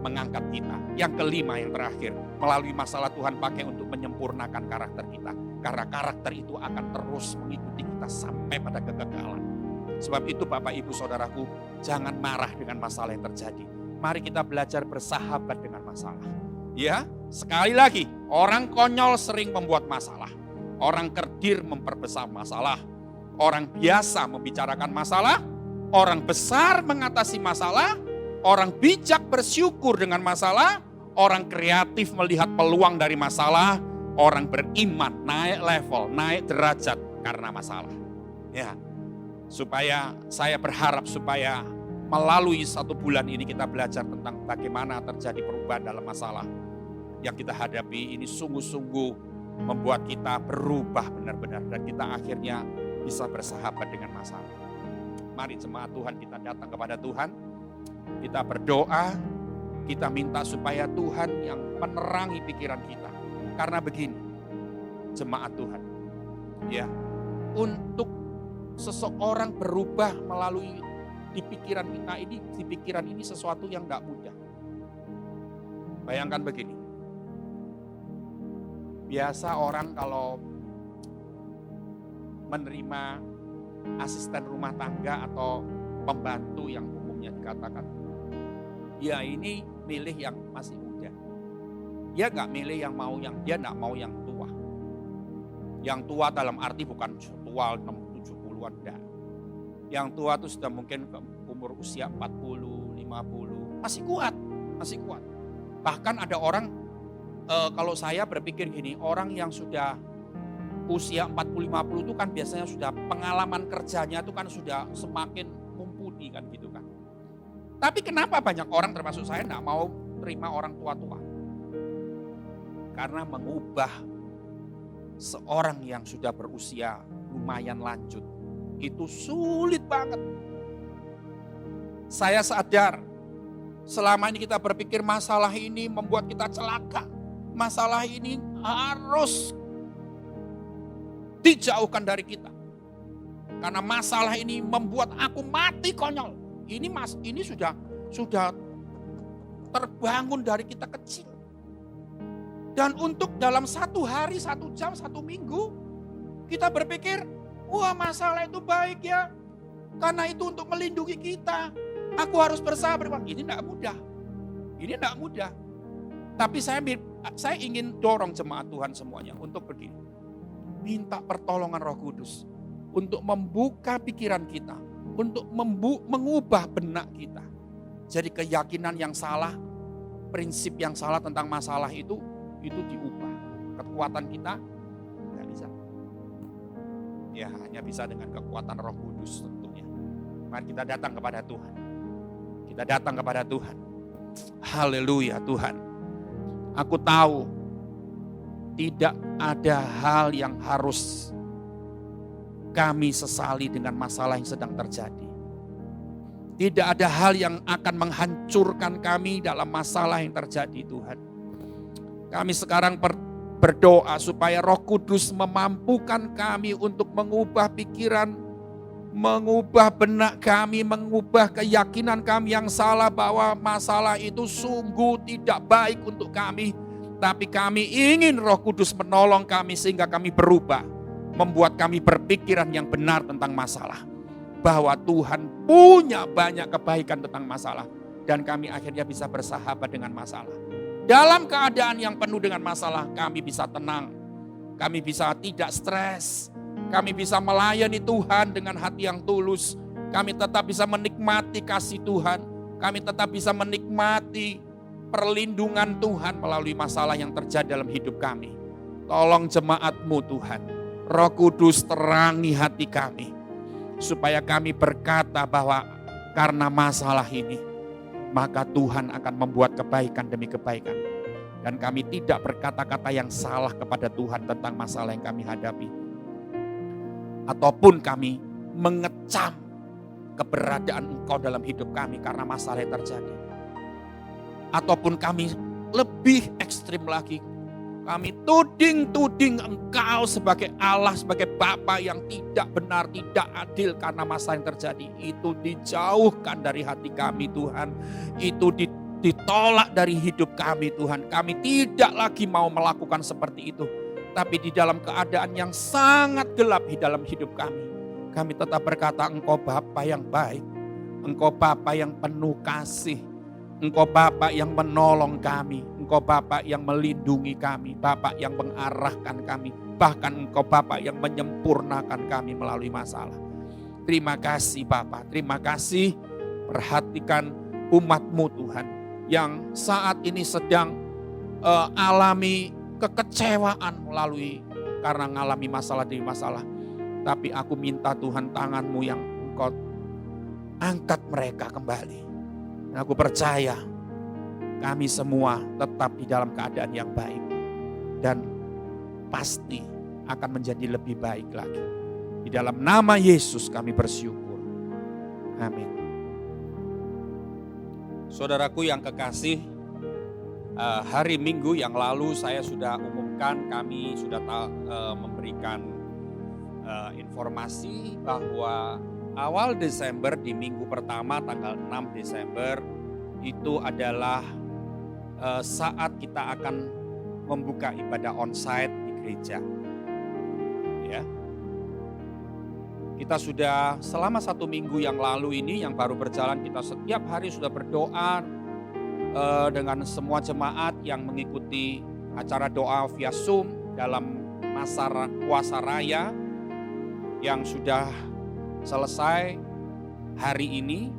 mengangkat kita. Yang kelima, yang terakhir, melalui masalah Tuhan pakai untuk menyempurnakan karakter kita. Karena karakter itu akan terus mengikuti kita sampai pada kegagalan. Sebab itu Bapak, Ibu, Saudaraku, jangan marah dengan masalah yang terjadi. Mari kita belajar bersahabat dengan masalah. Ya, sekali lagi, orang konyol sering membuat masalah. Orang kerdir memperbesar masalah. Orang biasa membicarakan masalah, orang besar mengatasi masalah, orang bijak bersyukur dengan masalah, orang kreatif melihat peluang dari masalah, orang beriman naik level, naik derajat karena masalah. Ya, supaya saya berharap supaya melalui 1 bulan ini kita belajar tentang bagaimana terjadi perubahan dalam masalah yang kita hadapi ini sungguh-sungguh membuat kita berubah benar-benar dan kita akhirnya bisa bersahabat dengan masalah. Mari jemaat Tuhan, kita datang kepada Tuhan, kita berdoa, kita minta supaya Tuhan yang menerangi pikiran kita. Karena begini, jemaat Tuhan, ya, untuk seseorang berubah melalui di pikiran ini sesuatu yang tidak mudah. Bayangkan begini, biasa orang kalau menerima asisten rumah tangga atau pembantu yang umumnya dikatakan, ya ini milih yang masih muda. Dia nggak milih dia nggak mau yang tua. Yang tua dalam arti bukan tua 60-70-an, enggak. Yang tua itu sudah mungkin ke umur usia 40, 50, masih kuat. Bahkan ada orang, kalau saya berpikir gini, orang yang sudah usia 40-50 itu kan biasanya sudah pengalaman kerjanya itu kan sudah semakin mumpuni kan gitu kan. Tapi kenapa banyak orang termasuk saya enggak mau terima orang tua-tua? Karena mengubah seorang yang sudah berusia lumayan lanjut itu sulit banget. Saya sadar selama ini kita berpikir masalah ini membuat kita celaka. Masalah ini harus dijauhkan dari kita. Karena masalah ini membuat aku mati konyol. Ini sudah terbangun dari kita kecil. Dan untuk dalam 1 hari, 1 jam, 1 minggu, kita berpikir, wah masalah itu baik ya. Karena itu untuk melindungi kita. Aku harus bersabar. Ini tidak mudah. Ini tidak mudah. Tapi saya ingin dorong jemaat Tuhan semuanya untuk begini. Minta pertolongan Roh Kudus untuk membuka pikiran kita, untuk mengubah benak kita. Jadi keyakinan yang salah, prinsip yang salah tentang masalah itu diubah. Kekuatan kita nggak bisa. Ya hanya bisa dengan kekuatan Roh Kudus tentunya. Mari kita datang kepada Tuhan. Kita datang kepada Tuhan. Haleluya Tuhan. Aku tahu tidak ada hal yang harus kami sesali dengan masalah yang sedang terjadi. Tidak ada hal yang akan menghancurkan kami dalam masalah yang terjadi Tuhan. Kami sekarang berdoa supaya Roh Kudus memampukan kami untuk mengubah pikiran, mengubah benak kami, mengubah keyakinan kami yang salah bahwa masalah itu sungguh tidak baik untuk kami. Tapi kami ingin Roh Kudus menolong kami sehingga kami berubah. Membuat kami berpikiran yang benar tentang masalah. Bahwa Tuhan punya banyak kebaikan tentang masalah. Dan kami akhirnya bisa bersahabat dengan masalah. Dalam keadaan yang penuh dengan masalah, kami bisa tenang. Kami bisa tidak stres. Kami bisa melayani Tuhan dengan hati yang tulus. Kami tetap bisa menikmati kasih Tuhan. Kami tetap bisa menikmati perlindungan Tuhan melalui masalah yang terjadi dalam hidup kami. Tolong jemaat-Mu Tuhan. Roh Kudus terangi hati kami. Supaya kami berkata bahwa karena masalah ini, maka Tuhan akan membuat kebaikan demi kebaikan. Dan kami tidak berkata-kata yang salah kepada Tuhan tentang masalah yang kami hadapi. Ataupun kami mengecam keberadaan Engkau dalam hidup kami karena masalah yang terjadi. Ataupun kami lebih ekstrim lagi. Kami tuding Engkau sebagai Allah, sebagai Bapa yang tidak benar, tidak adil karena masalah yang terjadi. Itu dijauhkan dari hati kami Tuhan. Itu ditolak dari hidup kami Tuhan. Kami tidak lagi mau melakukan seperti itu. Tapi di dalam keadaan yang sangat gelap di dalam hidup kami tetap berkata Engkau Bapa yang baik. Engkau Bapa yang penuh kasih. Engkau Bapa yang menolong kami. Engkau Bapa yang melindungi kami. Bapa yang mengarahkan kami. Bahkan Engkau Bapa yang menyempurnakan kami melalui masalah. Terima kasih Bapa. Terima kasih. Perhatikan umat-Mu Tuhan. Yang saat ini sedang alami kekecewaan melalui karena mengalami masalah demi masalah. Tapi aku minta Tuhan tangan-Mu yang Engkau angkat mereka kembali. Dan aku percaya kami semua tetap di dalam keadaan yang baik. Dan pasti akan menjadi lebih baik lagi. Di dalam nama Yesus kami bersyukur. Amin. Saudaraku yang kekasih, hari Minggu yang lalu saya sudah umumkan, kami sudah memberikan informasi bahwa awal Desember di minggu pertama tanggal 6 Desember itu adalah saat kita akan membuka ibadah onsite di gereja. Ya. Kita sudah selama 1 minggu yang lalu ini yang baru berjalan, kita setiap hari sudah berdoa dengan semua jemaat yang mengikuti acara doa via Zoom dalam masa puasa raya yang sudah selesai hari ini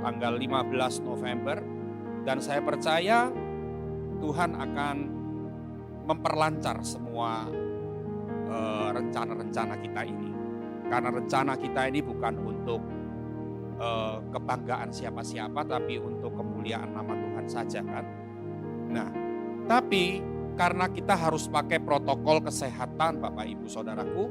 tanggal 15 November Dan saya percaya Tuhan akan memperlancar semua rencana-rencana kita ini. Karena rencana kita ini bukan untuk kebanggaan siapa-siapa, tapi untuk kemuliaan nama Tuhan saja kan. Nah, tapi karena kita harus pakai protokol kesehatan Bapak Ibu Saudaraku,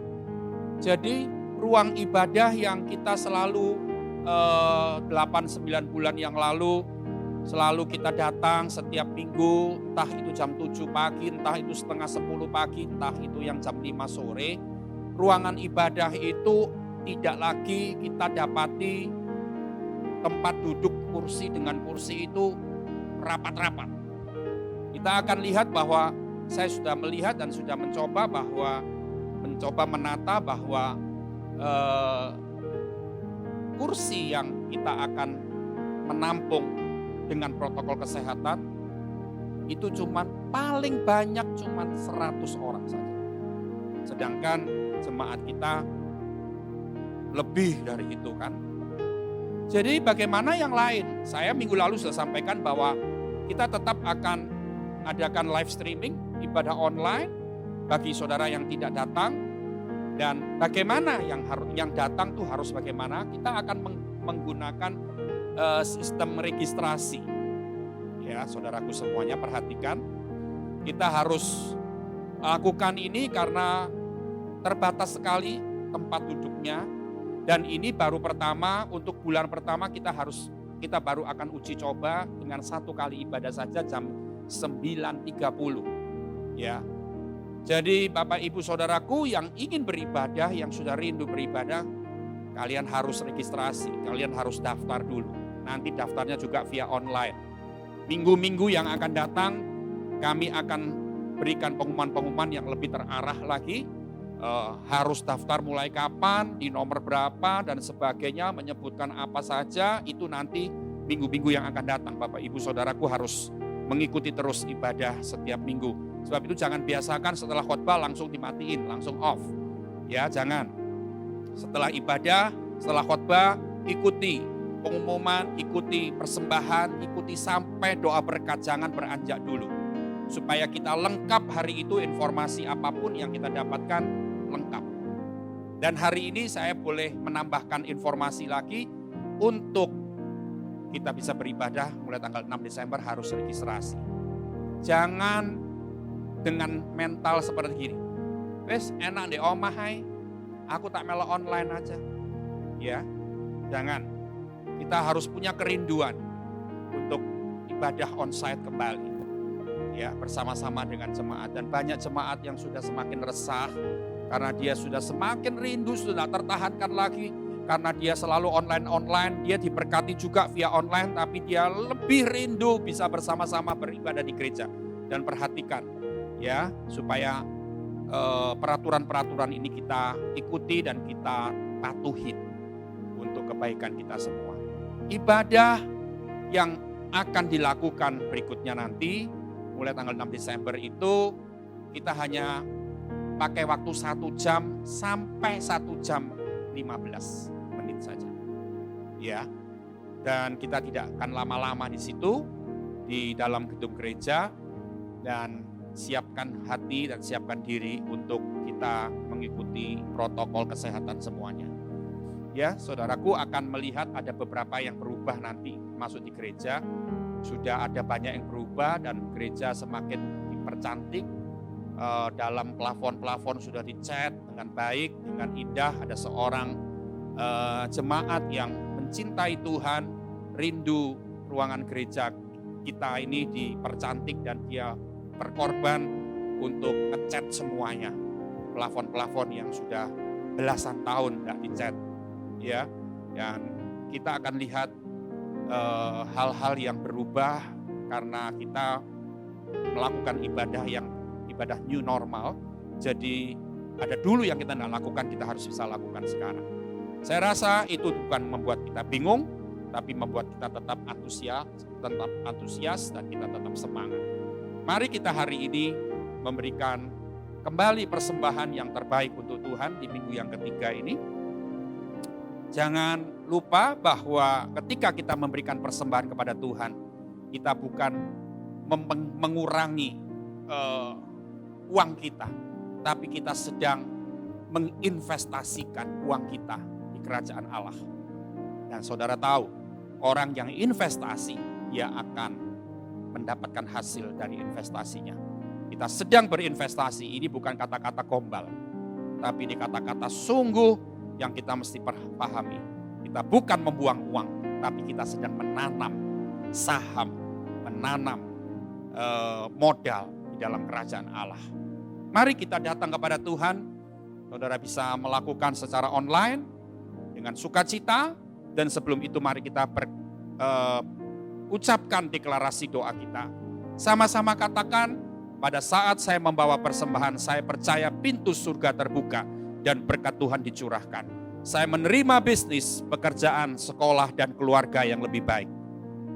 jadi ruang ibadah yang kita selalu 8-9 bulan yang lalu selalu kita datang setiap minggu, entah itu jam 7 pagi, entah itu setengah 10 pagi, entah itu yang jam 5 sore. Ruangan ibadah itu tidak lagi kita dapati tempat duduk kursi dengan kursi itu rapat-rapat. Kita akan lihat bahwa saya sudah melihat dan sudah mencoba menata bahwa kursi yang kita akan menampung dengan protokol kesehatan itu paling banyak 100 orang saja. Sedangkan jemaat kita lebih dari itu kan. Jadi bagaimana yang lain? Saya minggu lalu sudah sampaikan bahwa kita tetap akan adakan live streaming ibadah online bagi saudara yang tidak datang, dan bagaimana yang datang tuh harus bagaimana? Kita akan menggunakan sistem registrasi. Ya, saudaraku semuanya perhatikan. Kita harus lakukan ini karena terbatas sekali tempat duduknya, dan ini baru pertama, untuk bulan pertama kita baru akan uji coba dengan 1 kali ibadah saja jam 9.30. Ya. Jadi Bapak Ibu Saudaraku yang ingin beribadah, yang sudah rindu beribadah, kalian harus registrasi, kalian harus daftar dulu. Nanti daftarnya juga via online. Minggu-minggu yang akan datang kami akan berikan pengumuman-pengumuman yang lebih terarah lagi. Harus daftar mulai kapan, di nomor berapa dan sebagainya, menyebutkan apa saja, itu nanti minggu-minggu yang akan datang. Bapak Ibu Saudaraku harus mengikuti terus ibadah setiap minggu. Sebab itu jangan biasakan setelah khotbah langsung dimatiin, langsung off. Ya, jangan. Setelah ibadah, setelah khotbah, ikuti pengumuman, ikuti persembahan, ikuti sampai doa berkat, jangan beranjak dulu. Supaya kita lengkap hari itu, informasi apapun yang kita dapatkan lengkap. Dan hari ini saya boleh menambahkan informasi lagi, untuk kita bisa beribadah mulai tanggal 6 Desember harus registrasi. Jangan dengan mental seperti gini. Wes enak di omah hai, aku tak melok online aja. Ya, jangan. Kita harus punya kerinduan untuk ibadah onsite kembali. Ya, bersama-sama dengan jemaat, dan banyak jemaat yang sudah semakin resah karena dia sudah semakin rindu, sudah tertahankan lagi karena dia selalu online, dia diberkati juga via online, tapi dia lebih rindu bisa bersama-sama beribadah di gereja. Dan perhatikan ya, supaya peraturan-peraturan ini kita ikuti dan kita patuhi untuk kebaikan kita semua. Ibadah yang akan dilakukan berikutnya nanti mulai tanggal 6 Desember itu kita hanya pakai waktu 1 jam sampai 1 jam 15 menit saja. Ya. Dan kita tidak akan lama-lama di situ di dalam gedung gereja, dan siapkan hati dan siapkan diri untuk kita mengikuti protokol kesehatan semuanya. Ya, saudaraku akan melihat ada beberapa yang berubah nanti masuk di gereja. Sudah ada banyak yang berubah dan gereja semakin dipercantik. Dalam plafon-plafon sudah dicat dengan baik, dengan indah. Ada seorang jemaat yang mencintai Tuhan, rindu ruangan gereja kita ini dipercantik, dan dia berkorban untuk ngecat semuanya. Plafon-plafon yang sudah belasan tahun tidak dicat. Ya, dan kita akan lihat hal-hal yang berubah karena kita melakukan ibadah new normal. Jadi ada dulu yang kita tidak lakukan, kita harus bisa lakukan sekarang. Saya rasa itu bukan membuat kita bingung, tapi membuat kita tetap antusias dan kita tetap semangat. Mari kita hari ini memberikan kembali persembahan yang terbaik untuk Tuhan di minggu yang ketiga ini. Jangan lupa bahwa ketika kita memberikan persembahan kepada Tuhan, kita bukan mengurangi uang kita, tapi kita sedang menginvestasikan uang kita di kerajaan Allah. Dan saudara tahu, orang yang investasi, dia akan mendapatkan hasil dari investasinya. Kita sedang berinvestasi, ini bukan kata-kata gombal, tapi ini kata-kata sungguh yang kita mesti pahami. Kita bukan membuang uang, tapi kita sedang menanam saham, menanam modal di dalam kerajaan Allah. Mari kita datang kepada Tuhan. Saudara bisa melakukan secara online dengan sukacita. Dan sebelum itu mari kita ucapkan deklarasi doa kita. Sama-sama katakan, pada saat saya membawa persembahan, saya percaya pintu surga terbuka dan berkat Tuhan dicurahkan. Saya menerima bisnis, pekerjaan, sekolah, dan keluarga yang lebih baik.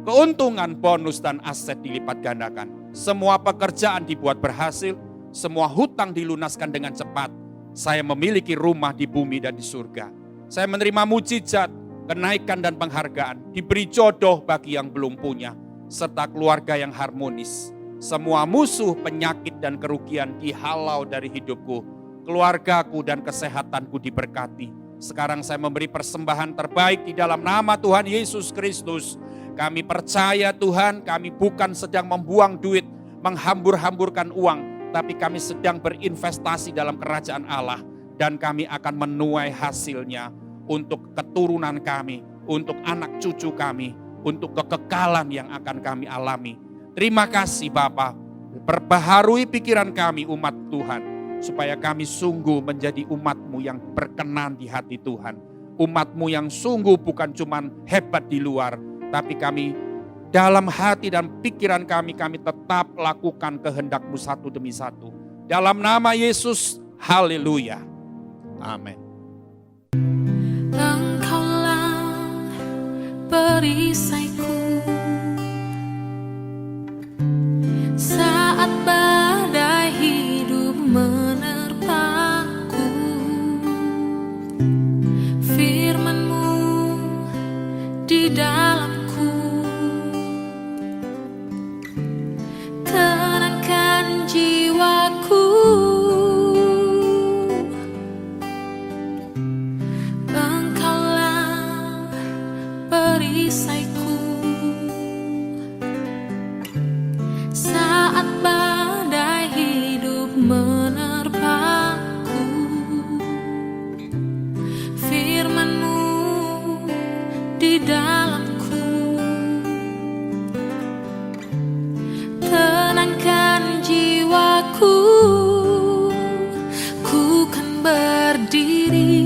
Keuntungan, bonus, dan aset dilipat gandakan. Semua pekerjaan dibuat berhasil, semua hutang dilunaskan dengan cepat. Saya memiliki rumah di bumi dan di surga. Saya menerima mujizat, kenaikan dan penghargaan, diberi jodoh bagi yang belum punya, serta keluarga yang harmonis. Semua musuh, penyakit, dan kerugian dihalau dari hidupku. Keluargaku dan kesehatanku diberkati. Sekarang saya memberi persembahan terbaik di dalam nama Tuhan Yesus Kristus. Kami percaya Tuhan, kami bukan sedang membuang duit, menghambur-hamburkan uang, tapi kami sedang berinvestasi dalam kerajaan Allah. Dan kami akan menuai hasilnya untuk keturunan kami, untuk anak cucu kami, untuk kekekalan yang akan kami alami. Terima kasih Bapa, perbaharui pikiran kami umat Tuhan, supaya kami sungguh menjadi umat-Mu yang berkenan di hati Tuhan. Umat-Mu yang sungguh bukan cuma hebat di luar, tapi kami dalam hati dan pikiran kami tetap lakukan kehendak-Mu satu demi satu. Dalam nama Yesus, haleluya. Amin. Engkaulah perisaiku saat badai hidup menerpaku. Firman-Mu di dalamku tenangkan jiwaku. Engkaulah perisaiku saat badai hidup menerpaku. Firman-Mu di dalamku tenangkan jiwaku. Ku kan berdiri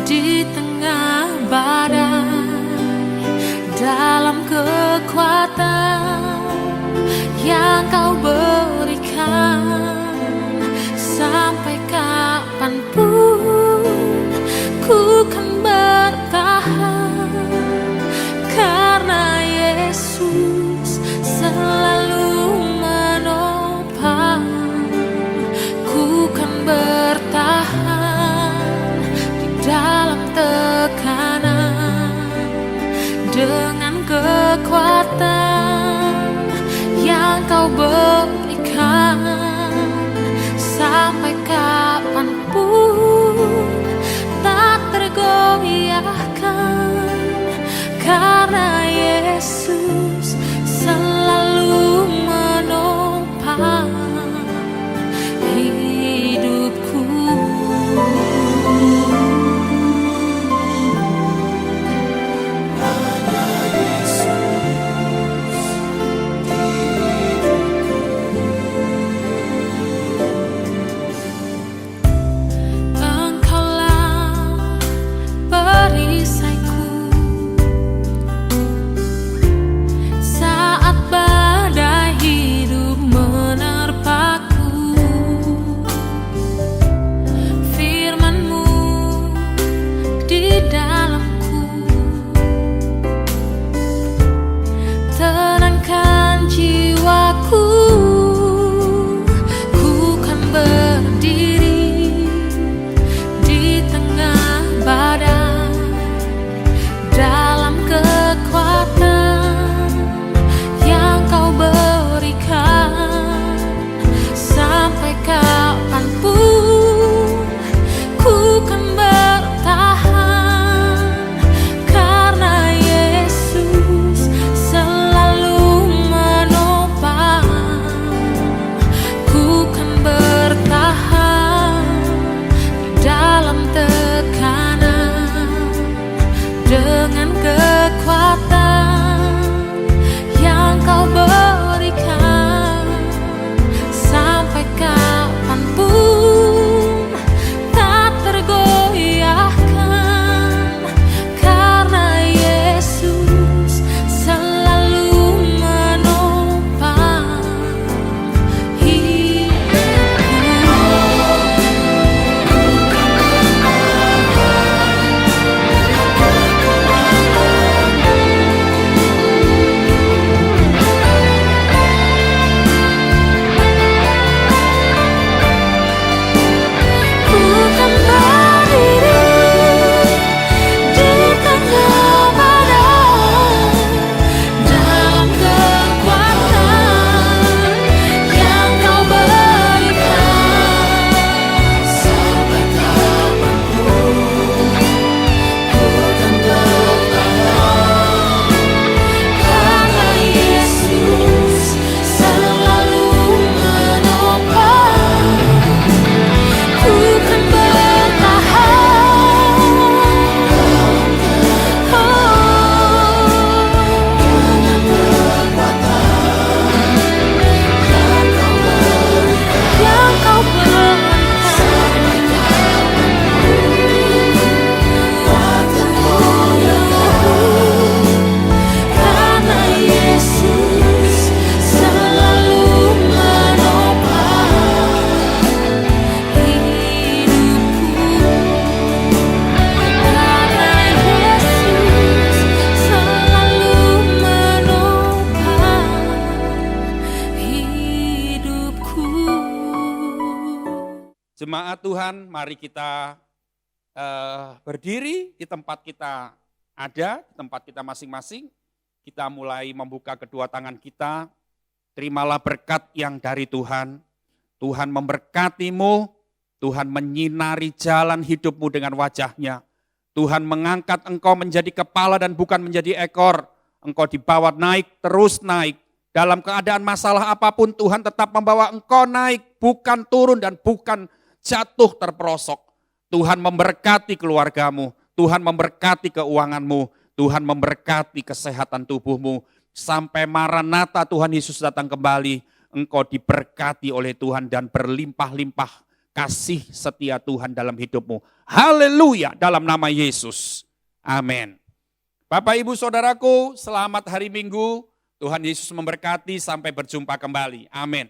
di tengah badai dalam kekuatan yang Kau berikan. Sampai kapanpun ku kan bertahan, karena Yesus selalu menopang. Ku kan bertahan di dalam tekanan dengan kekuatan yang Kau berikan. Jemaat Tuhan, mari kita berdiri di tempat kita ada, di tempat kita masing-masing. Kita mulai membuka kedua tangan kita. Terimalah berkat yang dari Tuhan. Tuhan memberkatimu, Tuhan menyinari jalan hidupmu dengan wajah-Nya. Tuhan mengangkat engkau menjadi kepala dan bukan menjadi ekor. Engkau dibawa naik, terus naik. Dalam keadaan masalah apapun Tuhan tetap membawa engkau naik, bukan turun dan bukan jatuh terperosok. Tuhan memberkati keluargamu, Tuhan memberkati keuanganmu, Tuhan memberkati kesehatan tubuhmu. Sampai Maranatha Tuhan Yesus datang kembali, engkau diberkati oleh Tuhan dan berlimpah-limpah kasih setia Tuhan dalam hidupmu. Haleluya, dalam nama Yesus. Amin. Bapak, Ibu, Saudaraku, selamat hari Minggu. Tuhan Yesus memberkati, sampai berjumpa kembali. Amin.